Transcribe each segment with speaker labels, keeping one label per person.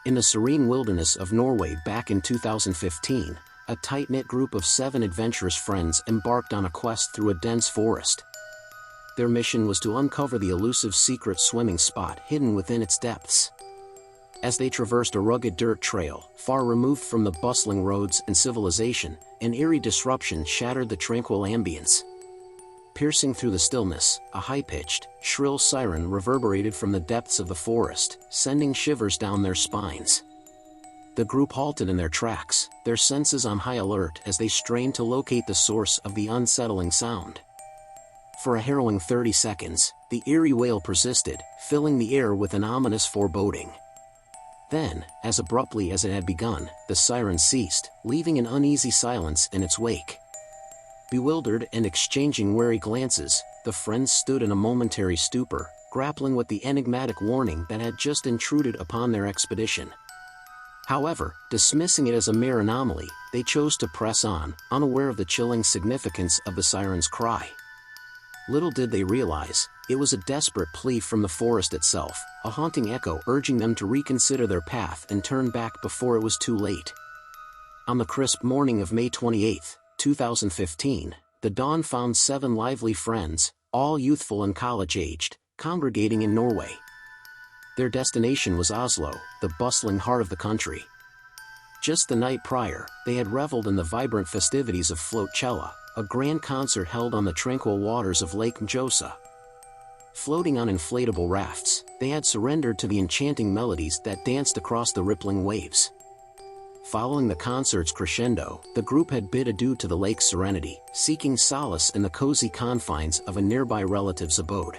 Speaker 1: In the serene wilderness of Norway back in 2015, a tight-knit group of 7 adventurous friends embarked on a quest through a dense forest. Their mission was to uncover the elusive secret swimming spot hidden within its depths. As they traversed a rugged dirt trail, far removed from the bustling roads and civilization, an eerie disruption shattered the tranquil ambience. Piercing through the stillness, a high-pitched, shrill siren reverberated from the depths of the forest, sending shivers down their spines. The group halted in their tracks, their senses on high alert as they strained to locate the source of the unsettling sound. For a harrowing 30 seconds, the eerie wail persisted, filling the air with an ominous foreboding. Then, as abruptly as it had begun, the siren ceased, leaving an uneasy silence in its wake. Bewildered and exchanging wary glances, the friends stood in a momentary stupor, grappling with the enigmatic warning that had just intruded upon their expedition. However, dismissing it as a mere anomaly, they chose to press on, unaware of the chilling significance of the siren's cry. Little did they realize, it was a desperate plea from the forest itself, a haunting echo urging them to reconsider their path and turn back before it was too late. On the crisp morning of May 28, 2015, the dawn found 7 lively friends, all youthful and college-aged, congregating in Norway. Their destination was Oslo, the bustling heart of the country. Just the night prior, they had reveled in the vibrant festivities of Floatcella, a grand concert held on the tranquil waters of Lake Mjosa. Floating on inflatable rafts, they had surrendered to the enchanting melodies that danced across the rippling waves. Following the concert's crescendo, the group had bid adieu to the lake's serenity, seeking solace in the cozy confines of a nearby relative's abode.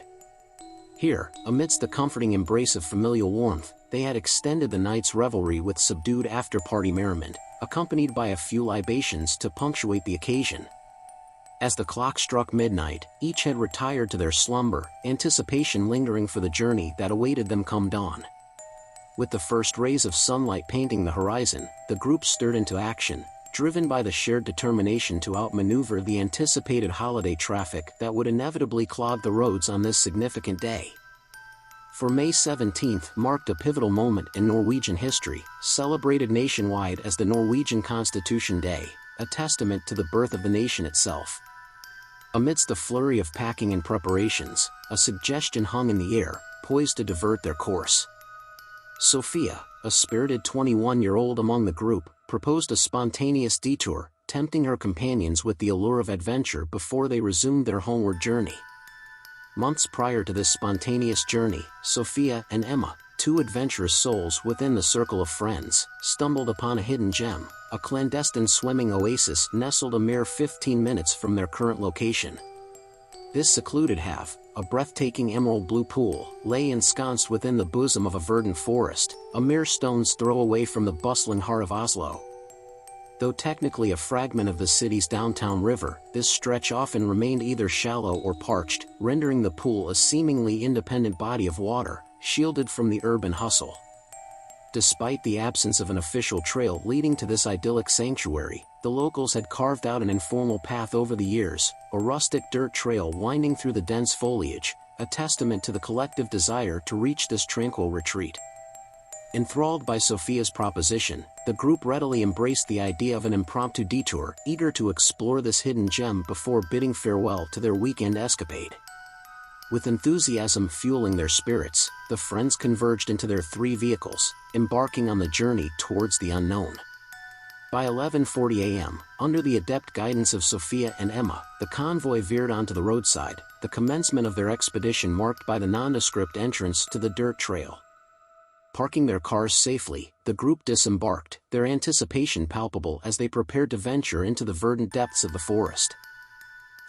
Speaker 1: Here, amidst the comforting embrace of familial warmth, they had extended the night's revelry with subdued after-party merriment, accompanied by a few libations to punctuate the occasion. As the clock struck midnight, each had retired to their slumber, anticipation lingering for the journey that awaited them come dawn. With the first rays of sunlight painting the horizon, the group stirred into action, driven by the shared determination to outmaneuver the anticipated holiday traffic that would inevitably clog the roads on this significant day. For May 17th marked a pivotal moment in Norwegian history, celebrated nationwide as the Norwegian Constitution Day, a testament to the birth of the nation itself. Amidst the flurry of packing and preparations, a suggestion hung in the air, poised to divert their course. Sofia, a spirited 21-year-old among the group, proposed a spontaneous detour, tempting her companions with the allure of adventure before they resumed their homeward journey. Months prior to this spontaneous journey, Sofia and Emma, 2 adventurous souls within the circle of friends, stumbled upon a hidden gem, a clandestine swimming oasis nestled a mere 15 minutes from their current location. This secluded haven, a breathtaking emerald blue pool, lay ensconced within the bosom of a verdant forest, a mere stone's throw away from the bustling heart of Oslo. Though technically a fragment of the city's downtown river, this stretch often remained either shallow or parched, rendering the pool a seemingly independent body of water, shielded from the urban hustle. Despite the absence of an official trail leading to this idyllic sanctuary, the locals had carved out an informal path over the years, a rustic dirt trail winding through the dense foliage, a testament to the collective desire to reach this tranquil retreat. Enthralled by Sofia's proposition, the group readily embraced the idea of an impromptu detour, eager to explore this hidden gem before bidding farewell to their weekend escapade. With enthusiasm fueling their spirits, the friends converged into their 3 vehicles, embarking on the journey towards the unknown. By 11:40 a.m., under the adept guidance of Sofia and Emma, the convoy veered onto the roadside, the commencement of their expedition marked by the nondescript entrance to the dirt trail. Parking their cars safely, the group disembarked, their anticipation palpable as they prepared to venture into the verdant depths of the forest.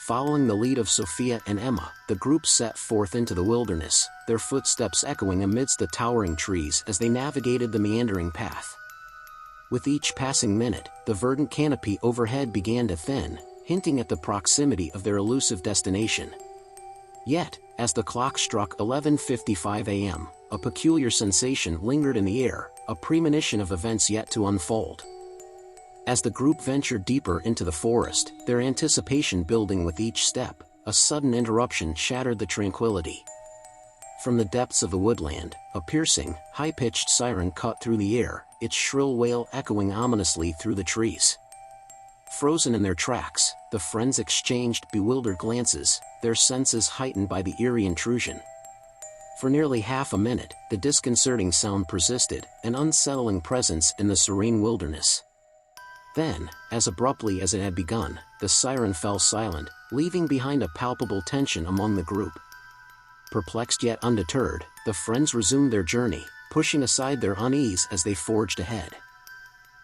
Speaker 1: Following the lead of Sofia and Emma, the group set forth into the wilderness, their footsteps echoing amidst the towering trees as they navigated the meandering path. With each passing minute, the verdant canopy overhead began to thin, hinting at the proximity of their elusive destination. Yet, as the clock struck 11:55 a.m., a peculiar sensation lingered in the air, a premonition of events yet to unfold. As the group ventured deeper into the forest, their anticipation building with each step, a sudden interruption shattered the tranquility. From the depths of the woodland, a piercing, high-pitched siren cut through the air, its shrill wail echoing ominously through the trees. Frozen in their tracks, the friends exchanged bewildered glances, their senses heightened by the eerie intrusion. For nearly half a minute, the disconcerting sound persisted, an unsettling presence in the serene wilderness. Then, as abruptly as it had begun, the siren fell silent, leaving behind a palpable tension among the group. Perplexed yet undeterred, the friends resumed their journey, pushing aside their unease as they forged ahead.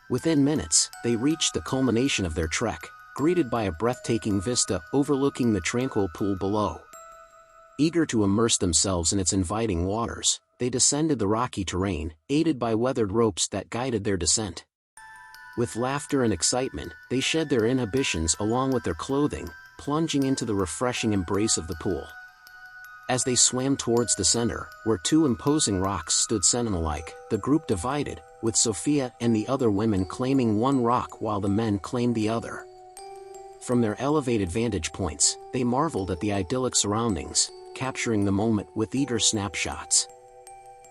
Speaker 1: Within minutes, they reached the culmination of their trek, greeted by a breathtaking vista overlooking the tranquil pool below. Eager to immerse themselves in its inviting waters, they descended the rocky terrain, aided by weathered ropes that guided their descent. With laughter and excitement, they shed their inhibitions along with their clothing, plunging into the refreshing embrace of the pool. As they swam towards the center, where two imposing rocks stood sentinel-like, the group divided, with Sofia and the other women claiming one rock while the men claimed the other. From their elevated vantage points, they marveled at the idyllic surroundings, capturing the moment with eager snapshots.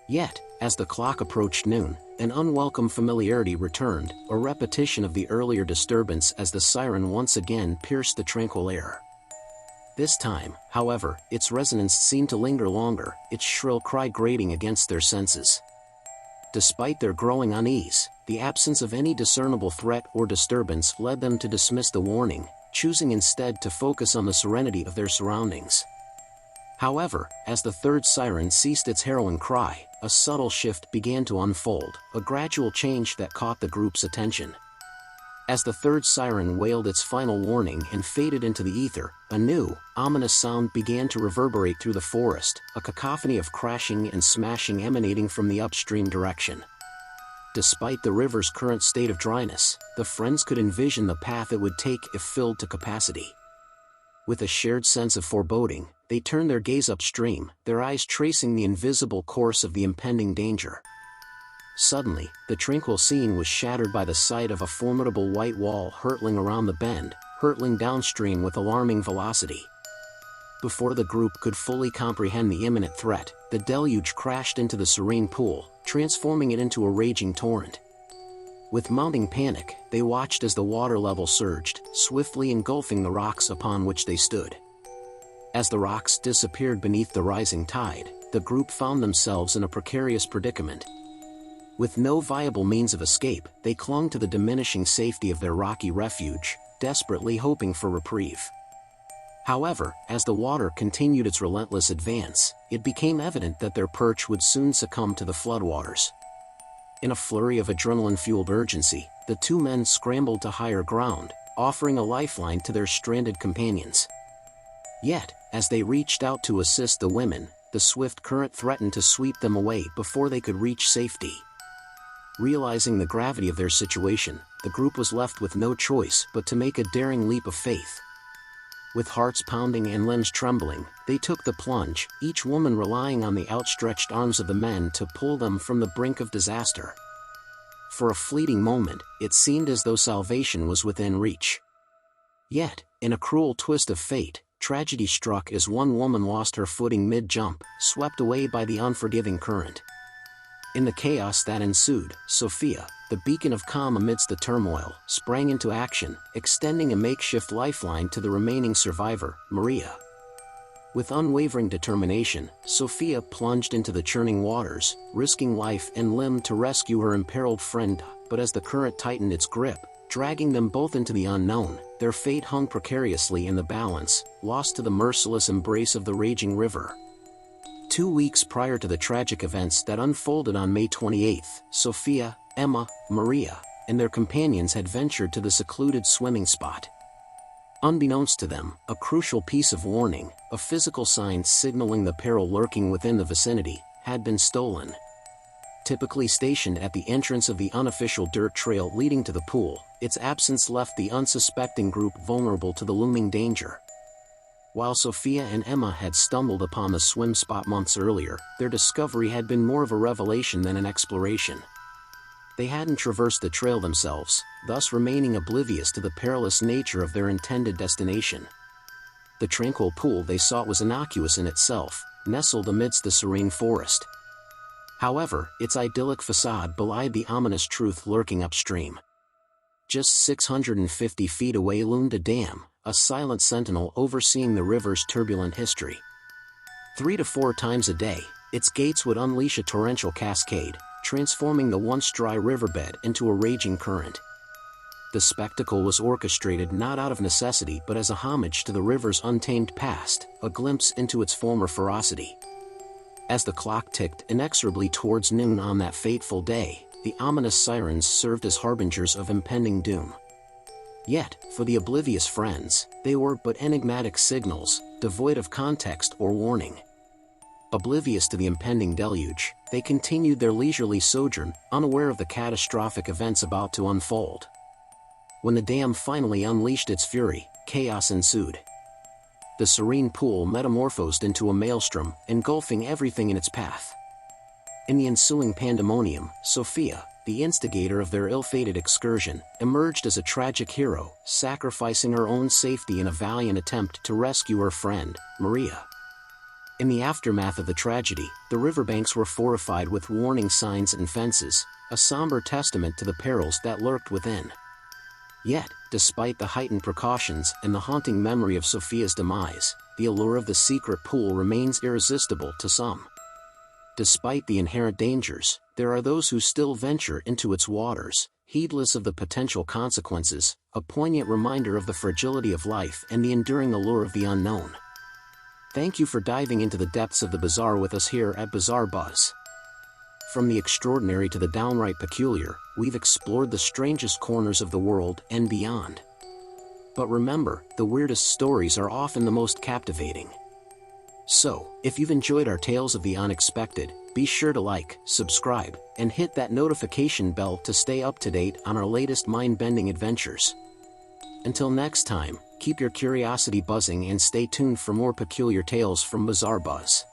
Speaker 1: Yet, as the clock approached noon, an unwelcome familiarity returned, a repetition of the earlier disturbance as the siren once again pierced the tranquil air. This time, however, its resonance seemed to linger longer, its shrill cry grating against their senses. Despite their growing unease, the absence of any discernible threat or disturbance led them to dismiss the warning, choosing instead to focus on the serenity of their surroundings. However, as the third siren ceased its harrowing cry, a subtle shift began to unfold, a gradual change that caught the group's attention. As the third siren wailed its final warning and faded into the ether, a new, ominous sound began to reverberate through the forest, a cacophony of crashing and smashing emanating from the upstream direction. Despite the river's current state of dryness, the friends could envision the path it would take if filled to capacity. With a shared sense of foreboding, they turned their gaze upstream, their eyes tracing the invisible course of the impending danger. Suddenly, the tranquil scene was shattered by the sight of a formidable white wall hurtling around the bend, hurtling downstream with alarming velocity. Before the group could fully comprehend the imminent threat, the deluge crashed into the serene pool, transforming it into a raging torrent. With mounting panic, they watched as the water level surged, swiftly engulfing the rocks upon which they stood. As the rocks disappeared beneath the rising tide, the group found themselves in a precarious predicament. With no viable means of escape, they clung to the diminishing safety of their rocky refuge, desperately hoping for reprieve. However, as the water continued its relentless advance, it became evident that their perch would soon succumb to the floodwaters. In a flurry of adrenaline-fueled urgency, the two men scrambled to higher ground, offering a lifeline to their stranded companions. Yet, as they reached out to assist the women, the swift current threatened to sweep them away before they could reach safety. Realizing the gravity of their situation, the group was left with no choice but to make a daring leap of faith. With hearts pounding and limbs trembling, they took the plunge, each woman relying on the outstretched arms of the men to pull them from the brink of disaster. For a fleeting moment, it seemed as though salvation was within reach. Yet, in a cruel twist of fate, tragedy struck as one woman lost her footing mid-jump, swept away by the unforgiving current. In the chaos that ensued, Sofia, the beacon of calm amidst the turmoil, sprang into action, extending a makeshift lifeline to the remaining survivor, Maria. With unwavering determination, Sofia plunged into the churning waters, risking life and limb to rescue her imperiled friend, but as the current tightened its grip, dragging them both into the unknown, their fate hung precariously in the balance, lost to the merciless embrace of the raging river. 2 weeks prior to the tragic events that unfolded on May 28, Sofia, Emma, Maria, and their companions had ventured to the secluded swimming spot. Unbeknownst to them, a crucial piece of warning, a physical sign signaling the peril lurking within the vicinity, had been stolen. Typically stationed at the entrance of the unofficial dirt trail leading to the pool, its absence left the unsuspecting group vulnerable to the looming danger. While Sofia and Emma had stumbled upon the swim spot months earlier, their discovery had been more of a revelation than an exploration. They hadn't traversed the trail themselves, thus remaining oblivious to the perilous nature of their intended destination. The tranquil pool they sought was innocuous in itself, nestled amidst the serene forest. However, its idyllic facade belied the ominous truth lurking upstream. Just 650 feet away loomed a dam, a silent sentinel overseeing the river's turbulent history. 3 to 4 times a day, its gates would unleash a torrential cascade, transforming the once dry riverbed into a raging current. The spectacle was orchestrated not out of necessity but as a homage to the river's untamed past, a glimpse into its former ferocity. As the clock ticked inexorably towards noon on that fateful day, the ominous sirens served as harbingers of impending doom. Yet, for the oblivious friends, they were but enigmatic signals, devoid of context or warning. Oblivious to the impending deluge, they continued their leisurely sojourn, unaware of the catastrophic events about to unfold. When the dam finally unleashed its fury, chaos ensued. The serene pool metamorphosed into a maelstrom, engulfing everything in its path. In the ensuing pandemonium, Sofia, the instigator of their ill-fated excursion, emerged as a tragic hero, sacrificing her own safety in a valiant attempt to rescue her friend, Maria. In the aftermath of the tragedy, the riverbanks were fortified with warning signs and fences, a somber testament to the perils that lurked within. Yet, despite the heightened precautions and the haunting memory of Sofia's demise, the allure of the secret pool remains irresistible to some. Despite the inherent dangers, there are those who still venture into its waters, heedless of the potential consequences, a poignant reminder of the fragility of life and the enduring allure of the unknown. Thank you for diving into the depths of the bizarre with us here at Bizarre Buzz. From the extraordinary to the downright peculiar, we've explored the strangest corners of the world and beyond. But remember, the weirdest stories are often the most captivating. So, if you've enjoyed our tales of the unexpected, be sure to like, subscribe, and hit that notification bell to stay up to date on our latest mind-bending adventures. Until next time, keep your curiosity buzzing and stay tuned for more peculiar tales from Bizarre Buzz.